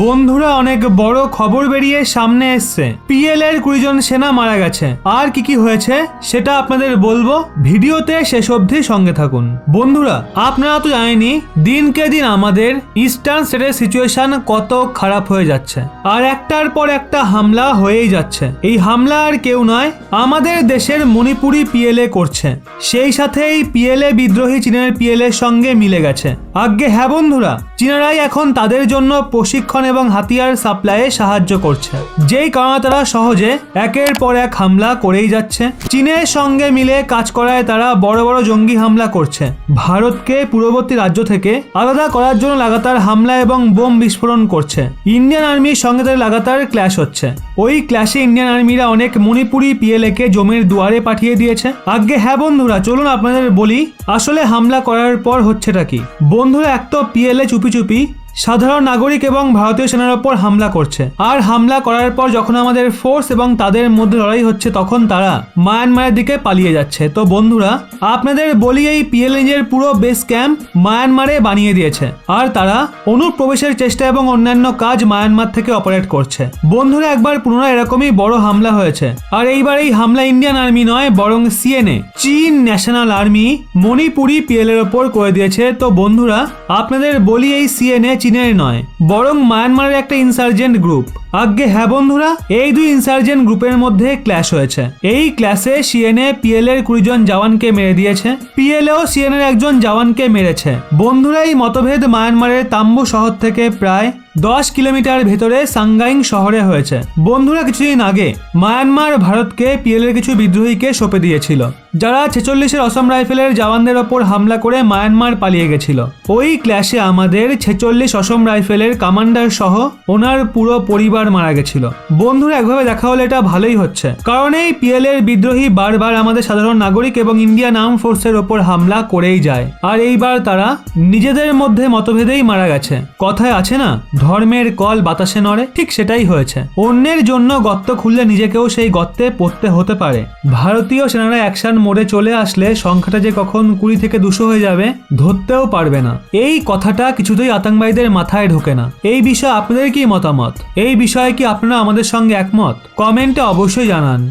বন্ধুরা, অনেক বড় খবর বেরিয়ে সামনে এসছে। পিএল এর 20 জন সেনা মারা গেছে। আর কি কি হয়েছে সেটা আপনাদের বলবো, ভিডিওতে শেষ অবধি সঙ্গে থাকুন। বন্ধুরা, আপনারা তো জানেনই দিনকে দিন আমাদের ইস্টার্ন স্টেটের সিচুয়েশন কত খারাপ হয়ে যাচ্ছে, আর একটার পর একটা হামলা হয়েই যাচ্ছে। এই হামলা আর কেউ নয়, আমাদের দেশের মণিপুরি পিএলএ করছে। সেই সাথে এই পিএলএ বিদ্রোহী চীনের পিএল এর সঙ্গে মিলে গেছে। আজ্ঞে হ্যাঁ বন্ধুরা, চীনারাই এখন তাদের জন্য প্রশিক্ষণ এবং হাতিয়ার সাপ্লাইয়ে সাহায্য করছে, যেই কারণে তারা সহজে একের পর এক হামলা করেই যাচ্ছে। চীনের সঙ্গে মিলে কাজ করায় তারা বড় বড় জঙ্গি হামলা করছে। ভারতকে পূর্ববর্তী রাজ্য থেকে আলাদা করার জন্য লাগাতার হামলা এবং বোম বিস্ফোরণ করছে। ইন্ডিয়ান আর্মির সঙ্গে তাদের লাগাতার ক্ল্যাশ হচ্ছে। ওই ক্ল্যাশে ইন্ডিয়ান আর্মিরা অনেক মণিপুরি পিএলএ কে জমির দুয়ারে পাঠিয়ে দিয়েছে। আজ্ঞে হ্যাঁ বন্ধুরা, চলুন আপনাদের বলি আসলে হামলা করার পর হচ্ছেটা কি। বন্ধুরা, এক তো পিএলএ চুপি চুপি সাধারণ নাগরিক এবং ভারতীয় সেনার ওপর হামলা করছে, আর হামলা করার পর যখন আমাদের ফোর্স এবং তাদের মধ্যে লড়াই হচ্ছে তখন তারা মায়ানমারের দিকে পালিয়ে যাচ্ছে। তো বন্ধুরা, আপনাদের বলি এই পিএলএর পুরো বেস ক্যাম্প মায়ানমারে বানিয়ে দিয়েছে, আর তারা অনুপ্রবেশের চেষ্টা এবং অন্যান্য কাজ মায়ানমার থেকে অপারেট করছে। বন্ধুরা, একবার পুনরায় এরকমই বড় হামলা হয়েছে, আর এইবার এই হামলা ইন্ডিয়ান আর্মি নয় বরং সিএনএ চীন ন্যাশনাল আর্মি মণিপুরি পিএল এর ওপর করে দিয়েছে। তো বন্ধুরা, আপনাদের বলি এই সিএনএ চীনের নয় বরং মায়ানমারের একটা ইনসার্জেন্ট গ্রুপ। আজ্ঞে হ্যাঁ বন্ধুরা, এই দুই ইনসার্জেন্ট গ্রুপের মধ্যে ক্ল্যাশ হয়েছে। এই ক্ল্যাশে সিএনএ পিএল এর 20 জন জওয়ানকে মেরে দিয়েছে, পিএলএও সিএনএর একজন জওয়ানকে মেরেছে। বন্ধুরা, এই মতভেদ মায়ানমারের তাম্বু শহর থেকে প্রায় 10 কিলোমিটার ভেতরে সাংগাইং শহরে হয়েছে। বন্ধুরা, কিছুদিন আগে মায়ানমার ভারতকে পিএল এর কিছু বিদ্রোহীকে সঁপে দিয়েছিল, যারা 46-এর অসম রাইফেলের জওয়ানদের ওপর হামলা করে মায়ানমার পালিয়ে গেছিল। ওই ক্ল্যাশে আমাদের 46 অসম রাইফেলের কমান্ডার সহ ওনার পুরো পরিবার মারা গেছিল। বন্ধুরা, একভাবে দেখা হলে এটা ভালোই হচ্ছে, কারণ এই পিএল এর বিদ্রোহী বারবার আমাদের সাধারণ নাগরিক এবং ইন্ডিয়ান আর্ম ফোর্সের ওপর হামলা করেই যায়, আর এইবার তারা নিজেদের মধ্যে মতভেদেই মারা গেছে। কথায় আছে না, ধর্মের কল বাতাসে নড়ে, ঠিক সেটাই হয়েছে। অন্যের জন্য গর্ত খুললে নিজেকেও সেই গর্তে পড়তে হতে পারে। ভারতীয় সেনারা অ্যাকশন মোড়ে চলে আসলে সংখ্যাটা যে কখন 20 থেকে 200 হয়ে যাবে ধরতেও পারবে না। এই কথাটা কিছুতেই আতঙ্কবাদীদের মাথায় ঢোকে না। এই বিষয়ে আপনাদের কি মতামত? এই বিষয়ে কি আপনারা আমাদের সঙ্গে একমত? কমেন্টে অবশ্যই জানান।